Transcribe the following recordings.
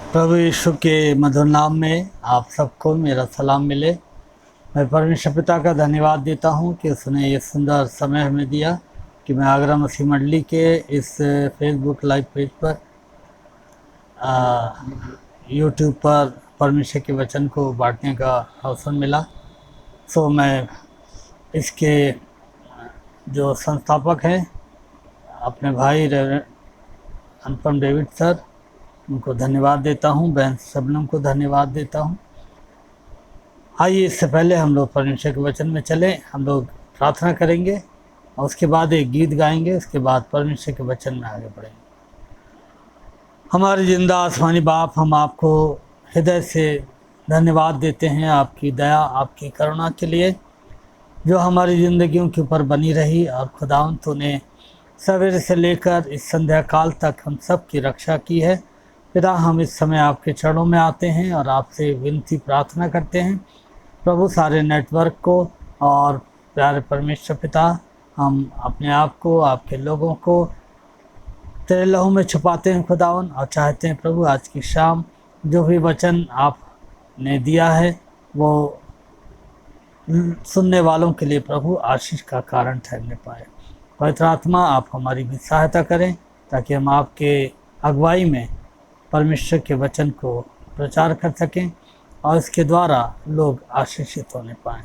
प्रभु यीशु के मधुर नाम में आप सबको मेरा सलाम मिले। मैं परमेश्वर पिता का धन्यवाद देता हूं कि उसने ये सुंदर समय हमें दिया कि मैं आगरा मसीह मंडली के इस फेसबुक लाइव पेज पर यूट्यूब पर परमेश्वर के वचन को बांटने का अवसर मिला। सो मैं इसके जो संस्थापक हैं अपने भाई रेवरेंड अनुपम डेविड सर, उनको धन्यवाद देता हूँ। बहन सबनम को धन्यवाद देता हूँ। आइए इससे पहले हम लोग परमेश्वर के वचन में चलें। हम लोग प्रार्थना करेंगे और उसके बाद एक गीत गाएंगे। उसके बाद परमेश्वर के वचन में आगे बढ़ेंगे। हमारे जिंदा आसमानी बाप, हम आपको हृदय से धन्यवाद देते हैं आपकी दया, आपकी करुणा के लिए जो हमारी ज़िंदगियों के ऊपर बनी रही। और खुदावंद तूने सवेरे से लेकर इस संध्या काल तक हम सब की रक्षा की है। पिता, हम इस समय आपके चरणों में आते हैं और आपसे विनती प्रार्थना करते हैं प्रभु, सारे नेटवर्क को और प्यारे परमेश्वर पिता, हम अपने आप को, आपके लोगों को तेरे लहू में छुपाते हैं खुदावन, और चाहते हैं प्रभु आज की शाम जो भी वचन आपने दिया है वो सुनने वालों के लिए प्रभु आशीष का कारण ठहरने पाए। पवित्र आत्मा, आप हमारी भी सहायता करें ताकि हम आपके अगुवाई में परमेश्वर के वचन को प्रचार कर सकें और इसके द्वारा लोग आशीषित होने पाएँ।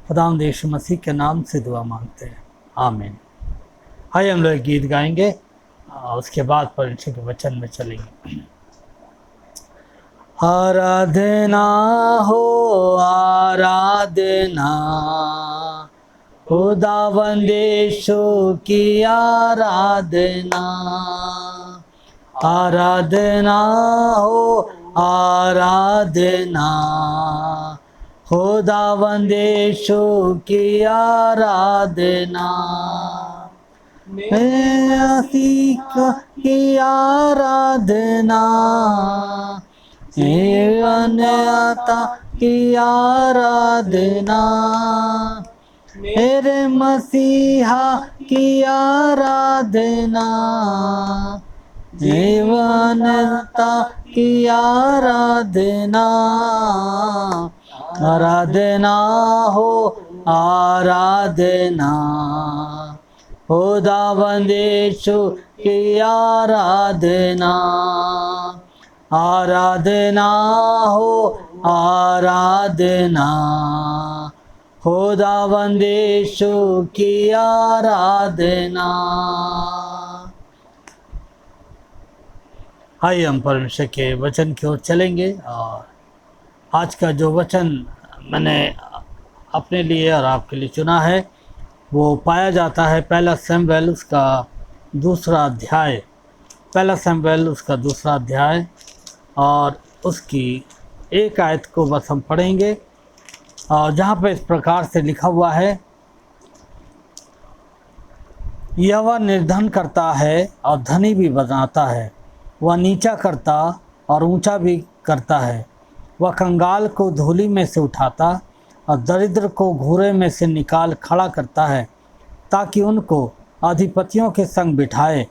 खुदावंद यीशु मसीह के नाम से दुआ मांगते हैं, आमीन। आइए हम लोग गीत गाएंगे और उसके बाद परमेश्वर के वचन में चलेंगे। आराधना हो आराधना, खुदावंद यीशु की आराधना। आराधना हो आराधना, खुदावंद यीशु की आराधना। मसीह की आराधना, अनता की आराधना, मेरे मसीहा की आराधना, जीवनता की आराधना। आराधना हो आराधना, खुदावंद यीशु की आराधना। आराधना हो आराधना, खुदावंद यीशु की आराधना। आइए हम परमेश्वर के वचन की ओर चलेंगे। और आज का जो वचन मैंने अपने लिए और आपके लिए चुना है वो पाया जाता है पहला शमूएल उसका दूसरा अध्याय। पहला शमूएल उसका दूसरा अध्याय और उसकी एक आयत को बस हम पढ़ेंगे, और जहाँ पे इस प्रकार से लिखा हुआ है, यहोवा निर्धन करता है और धनी भी बनाता है, वह नीचा करता और ऊंचा भी करता है। वह कंगाल को धूलि में से उठाता और दरिद्र को घूरे में से निकाल खड़ा करता है, ताकि उनको अधिपतियों के संग बिठाए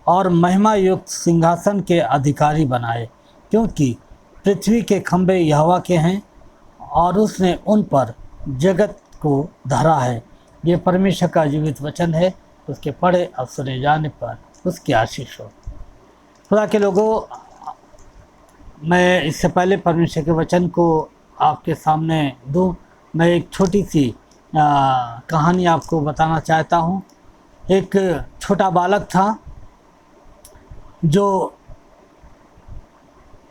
और महिमा युक्त सिंहासन के अधिकारी बनाए। क्योंकि पृथ्वी के खंभे यहोवा के हैं और उसने उन पर जगत को धरा है। ये परमेश्वर का जीवित वचन है, उसके पढ़े और सुने जाने पर उसकी आशीष हो। खुदा के लोगों, मैं इससे पहले परमेश्वर के वचन को आपके सामने दूं, मैं एक छोटी सी कहानी आपको बताना चाहता हूं। एक छोटा बालक था जो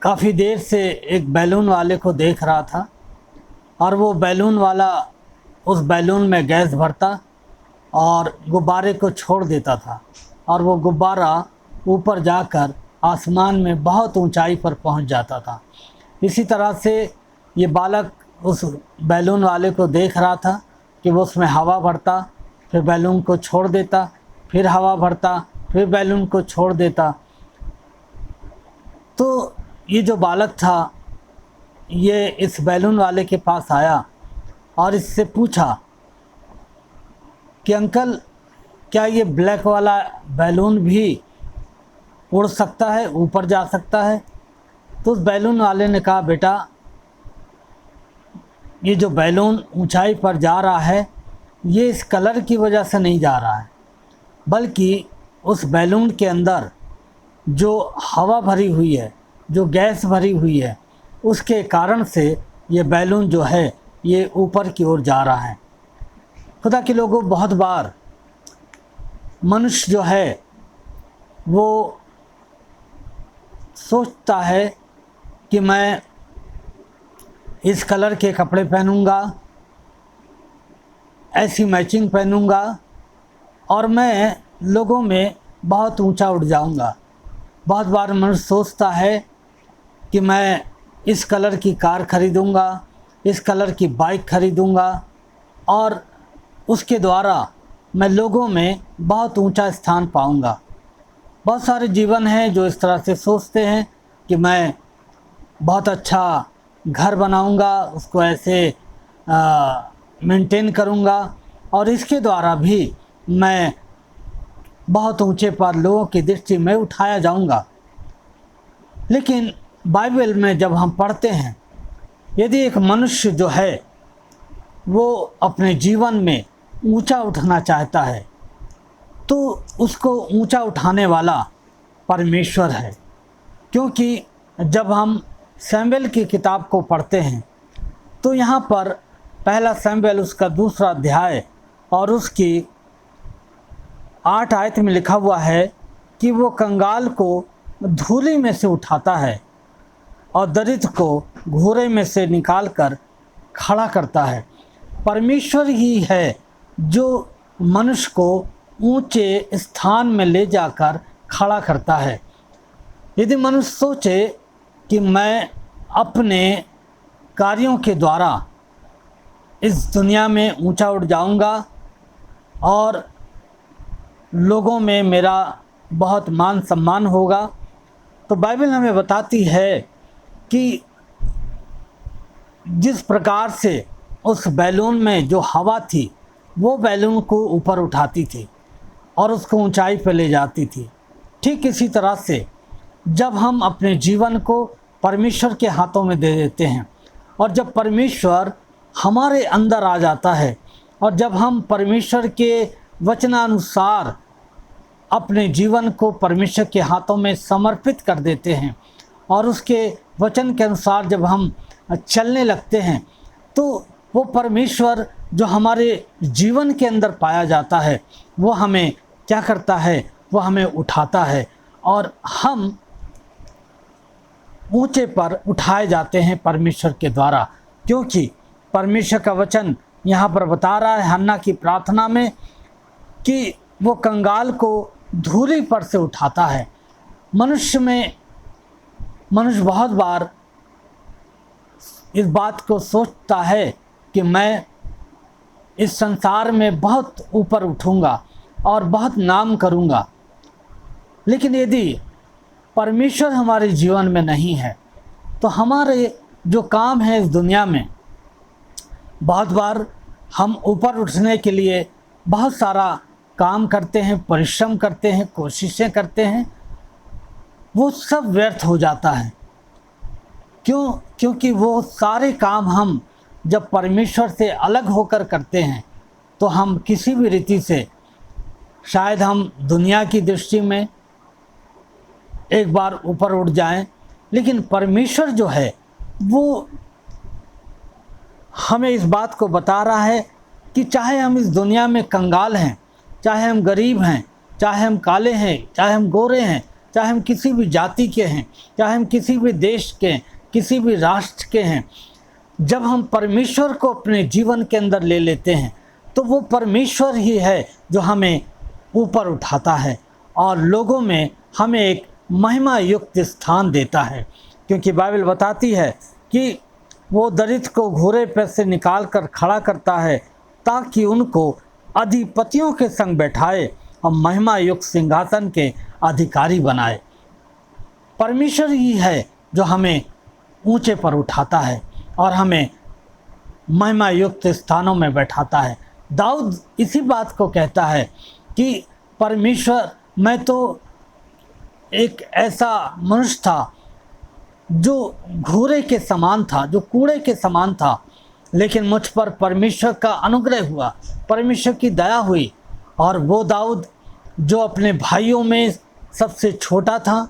काफ़ी देर से एक बैलून वाले को देख रहा था, और वो बैलून वाला उस बैलून में गैस भरता और गुब्बारे को छोड़ देता था, और वो गुब्बारा ऊपर जाकर आसमान में बहुत ऊंचाई पर पहुंच जाता था। इसी तरह से ये बालक उस बैलून वाले को देख रहा था कि वो उसमें हवा भरता, फिर बैलून को छोड़ देता, फिर हवा भरता, फिर बैलून को छोड़ देता। तो ये जो बालक था ये इस बैलून वाले के पास आया और इससे पूछा कि अंकल, क्या ये ब्लैक वाला बैलून भी उड़ सकता है, ऊपर जा सकता है? तो उस बैलून वाले ने कहा, बेटा ये जो बैलून ऊंचाई पर जा रहा है ये इस कलर की वजह से नहीं जा रहा है, बल्कि उस बैलून के अंदर जो हवा भरी हुई है, जो गैस भरी हुई है, उसके कारण से ये बैलून जो है ये ऊपर की ओर जा रहा है। खुदा के लोगों, बहुत बार मनुष्य जो है वो सोचता है कि मैं इस कलर के कपड़े पहनूंगा, ऐसी मैचिंग पहनूंगा और मैं लोगों में बहुत ऊंचा उठ जाऊंगा। बहुत बार मनुष्य सोचता है कि मैं इस कलर की कार खरीदूंगा, इस कलर की बाइक खरीदूंगा और उसके द्वारा मैं लोगों में बहुत ऊंचा स्थान पाऊंगा। बहुत सारे जीवन हैं जो इस तरह से सोचते हैं कि मैं बहुत अच्छा घर बनाऊंगा, उसको ऐसे मेंटेन करूंगा और इसके द्वारा भी मैं बहुत ऊंचे पर लोगों की दृष्टि में उठाया जाऊंगा। लेकिन बाइबल में जब हम पढ़ते हैं, यदि एक मनुष्य जो है वो अपने जीवन में ऊंचा उठना चाहता है तो उसको ऊंचा उठाने वाला परमेश्वर है। क्योंकि जब हम शमूएल की किताब को पढ़ते हैं तो यहाँ पर पहला शमूएल उसका 2 अध्याय और उसकी 8 आयत में लिखा हुआ है कि वो कंगाल को धूली में से उठाता है और दरिद्र को घूरे में से निकाल कर खड़ा करता है। परमेश्वर ही है जो मनुष्य को ऊंचे स्थान में ले जाकर खड़ा करता है। यदि मनुष्य सोचे कि मैं अपने कार्यों के द्वारा इस दुनिया में ऊंचा उठ जाऊंगा और लोगों में मेरा बहुत मान सम्मान होगा, तो बाइबल हमें बताती है कि जिस प्रकार से उस बैलून में जो हवा थी वो बैलून को ऊपर उठाती थी और उसको ऊंचाई पर ले जाती थी, ठीक इसी तरह से जब हम अपने जीवन को परमेश्वर के हाथों में दे देते हैं और जब परमेश्वर हमारे अंदर आ जाता है और जब हम परमेश्वर के वचनानुसार अपने जीवन को परमेश्वर के हाथों में समर्पित कर देते हैं और उसके वचन के अनुसार जब हम चलने लगते हैं, तो वो परमेश्वर जो हमारे जीवन के अंदर पाया जाता है वो हमें क्या करता है, वो हमें उठाता है और हम ऊंचे पर उठाए जाते हैं परमेश्वर के द्वारा। क्योंकि परमेश्वर का वचन यहाँ पर बता रहा है हन्ना की प्रार्थना में कि वो कंगाल को धूली पर से उठाता है। मनुष्य बहुत बार इस बात को सोचता है कि मैं इस संसार में बहुत ऊपर उठूंगा और बहुत नाम करूंगा, लेकिन यदि परमेश्वर हमारे जीवन में नहीं है तो हमारे जो काम है इस दुनिया में, बहुत बार हम ऊपर उठने के लिए बहुत सारा काम करते हैं, परिश्रम करते हैं, कोशिशें करते हैं, वो सब व्यर्थ हो जाता है। क्यों? क्योंकि वो सारे काम हम जब परमेश्वर से अलग होकर करते हैं तो हम किसी भी रीति से शायद हम दुनिया की दृष्टि में एक बार ऊपर उठ जाएं, लेकिन परमेश्वर जो है वो हमें इस बात को बता रहा है कि चाहे हम इस दुनिया में कंगाल हैं, चाहे हम गरीब हैं, चाहे हम काले हैं, चाहे हम गोरे हैं, चाहे हम किसी भी जाति के हैं, चाहे हम किसी भी देश के हैं, किसी भी राष्ट्र के हैं, जब हम परमेश्वर को अपने जीवन के अंदर ले लेते हैं तो वो परमेश्वर ही है जो हमें ऊपर उठाता है और लोगों में हमें एक महिमा युक्त स्थान देता है। क्योंकि बाइबल बताती है कि वो दरिद्र को घोड़े पर से निकाल कर खड़ा करता है ताकि उनको अधिपतियों के संग बैठाए और महिमा युक्त सिंहासन के अधिकारी बनाए। परमेश्वर ही है जो हमें ऊंचे पर उठाता है और हमें महिमा युक्त स्थानों में बैठाता है। दाऊद इसी बात को कहता है कि परमेश्वर, मैं तो एक ऐसा मनुष्य था जो घूरे के समान था, जो कूड़े के समान था, लेकिन मुझ पर परमेश्वर का अनुग्रह हुआ, परमेश्वर की दया हुई। और वो दाऊद जो अपने भाइयों में सबसे छोटा था,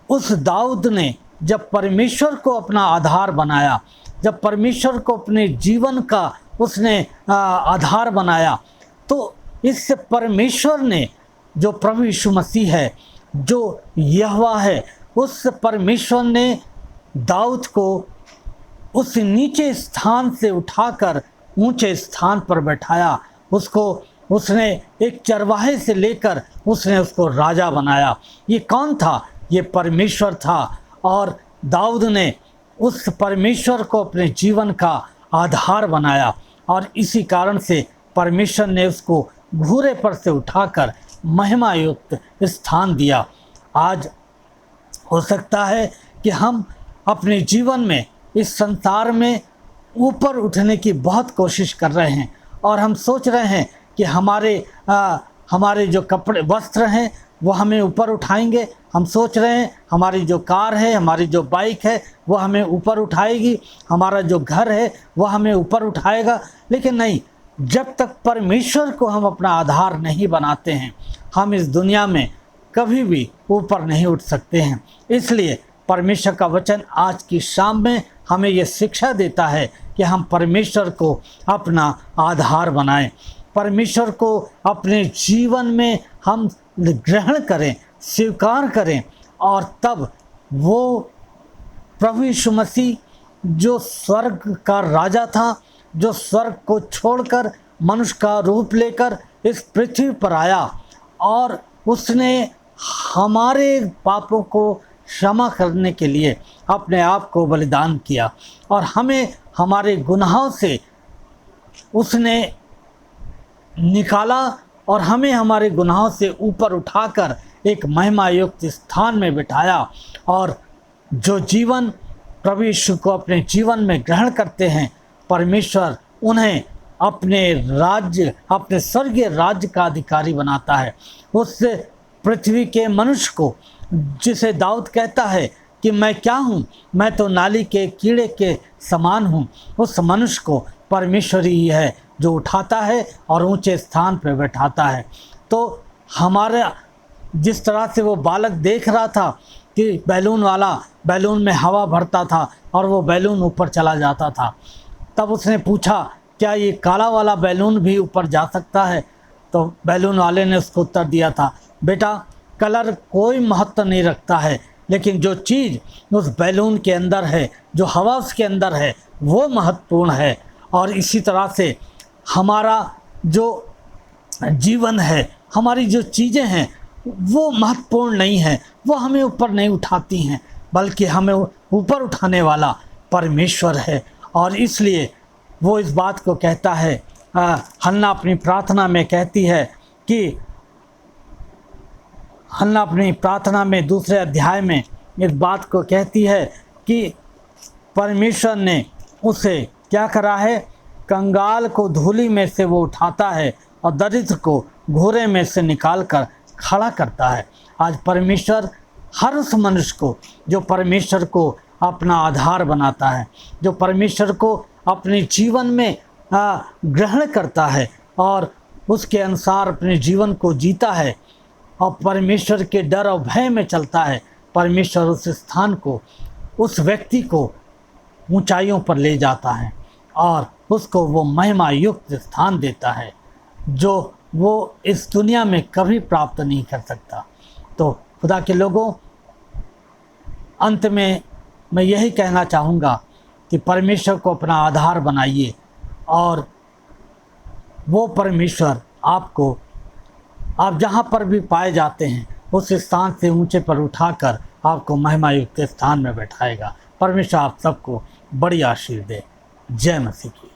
उस दाऊद ने जब परमेश्वर को अपना आधार बनाया, जब परमेश्वर को अपने जीवन का उसने आधार बनाया, तो इस परमेश्वर ने, जो प्रभु यीशु मसीह है, जो यहोवा है, उस परमेश्वर ने दाऊद को उस नीचे स्थान से उठाकर ऊंचे स्थान पर बैठाया। उसने एक चरवाहे से लेकर उसने उसको राजा बनाया। ये कौन था? ये परमेश्वर था। और दाऊद ने उस परमेश्वर को अपने जीवन का आधार बनाया, और इसी कारण से परमेश्वर ने उसको घूरे पर से उठाकर महिमा युक्त स्थान दिया। आज हो सकता है कि हम अपने जीवन में, इस संसार में ऊपर उठने की बहुत कोशिश कर रहे हैं, और हम सोच रहे हैं कि हमारे जो कपड़े वस्त्र हैं वो हमें ऊपर उठाएंगे। हम सोच रहे हैं हमारी जो कार है, हमारी जो बाइक है वो हमें ऊपर उठाएगी, हमारा जो घर है वो हमें ऊपर उठाएगा। लेकिन नहीं, जब तक परमेश्वर को हम अपना आधार नहीं बनाते हैं, हम इस दुनिया में कभी भी ऊपर नहीं उठ सकते हैं। इसलिए परमेश्वर का वचन आज की शाम में हमें ये शिक्षा देता है कि हम परमेश्वर को अपना आधार बनाएं, परमेश्वर को अपने जीवन में हम ग्रहण करें, स्वीकार करें, और तब वो प्रभु यीशु मसीह जो स्वर्ग का राजा था, जो स्वर्ग को छोड़कर मनुष्य का रूप लेकर इस पृथ्वी पर आया, और उसने हमारे पापों को क्षमा करने के लिए अपने आप को बलिदान किया, और हमें हमारे गुनाहों से उसने निकाला, और हमें हमारे गुनाहों से ऊपर उठाकर एक महिमा युक्त स्थान में बिठाया। और जो जीवन प्रभु यीशु को अपने जीवन में ग्रहण करते हैं, परमेश्वर उन्हें अपने राज्य, अपने स्वर्गीय राज्य का अधिकारी बनाता है। उस पृथ्वी के मनुष्य को, जिसे दाऊद कहता है कि मैं क्या हूँ, मैं तो नाली के कीड़े के समान हूँ, उस मनुष्य को परमेश्वर ही है जो उठाता है और ऊंचे स्थान पर बैठाता है। तो हमारा जिस तरह से वो बालक देख रहा था कि बैलून वाला बैलून में हवा भरता था और वो बैलून ऊपर चला जाता था, तब उसने पूछा क्या ये काला वाला बैलून भी ऊपर जा सकता है? तो बैलून वाले ने उसको उत्तर दिया था, बेटा कलर कोई महत्व नहीं रखता है, लेकिन जो चीज़ उस बैलून के अंदर है, जो हवा उसके अंदर है, वो महत्वपूर्ण है। और इसी तरह से हमारा जो जीवन है, हमारी जो चीज़ें हैं वो महत्वपूर्ण नहीं है, वो हमें ऊपर नहीं उठाती हैं, बल्कि हमें ऊपर उठाने वाला परमेश्वर है। और इसलिए वो इस बात को कहता है, हन्ना अपनी प्रार्थना में कहती है कि हन्ना अपनी प्रार्थना में 2 अध्याय में इस बात को कहती है कि परमेश्वर ने उसे क्या करा है, कंगाल को धूली में से वो उठाता है और दरिद्र को घोरे में से निकाल कर खड़ा करता है। आज परमेश्वर हर उस मनुष्य को जो परमेश्वर को अपना आधार बनाता है, जो परमेश्वर को अपने जीवन में ग्रहण करता है और उसके अनुसार अपने जीवन को जीता है और परमेश्वर के डर और भय में चलता है, परमेश्वर उस स्थान को, उस व्यक्ति को ऊंचाइयों पर ले जाता है और उसको वो महिमा युक्त स्थान देता है जो वो इस दुनिया में कभी प्राप्त नहीं कर सकता। तो खुदा के लोगों, अंत में मैं यही कहना चाहूँगा कि परमेश्वर को अपना आधार बनाइए और वो परमेश्वर आपको, आप जहाँ पर भी पाए जाते हैं उस स्थान से ऊंचे पर उठाकर आपको महिमा युक्त स्थान में बैठाएगा। परमेश्वर आप सबको बड़ी आशीष दे। जय मसीह की।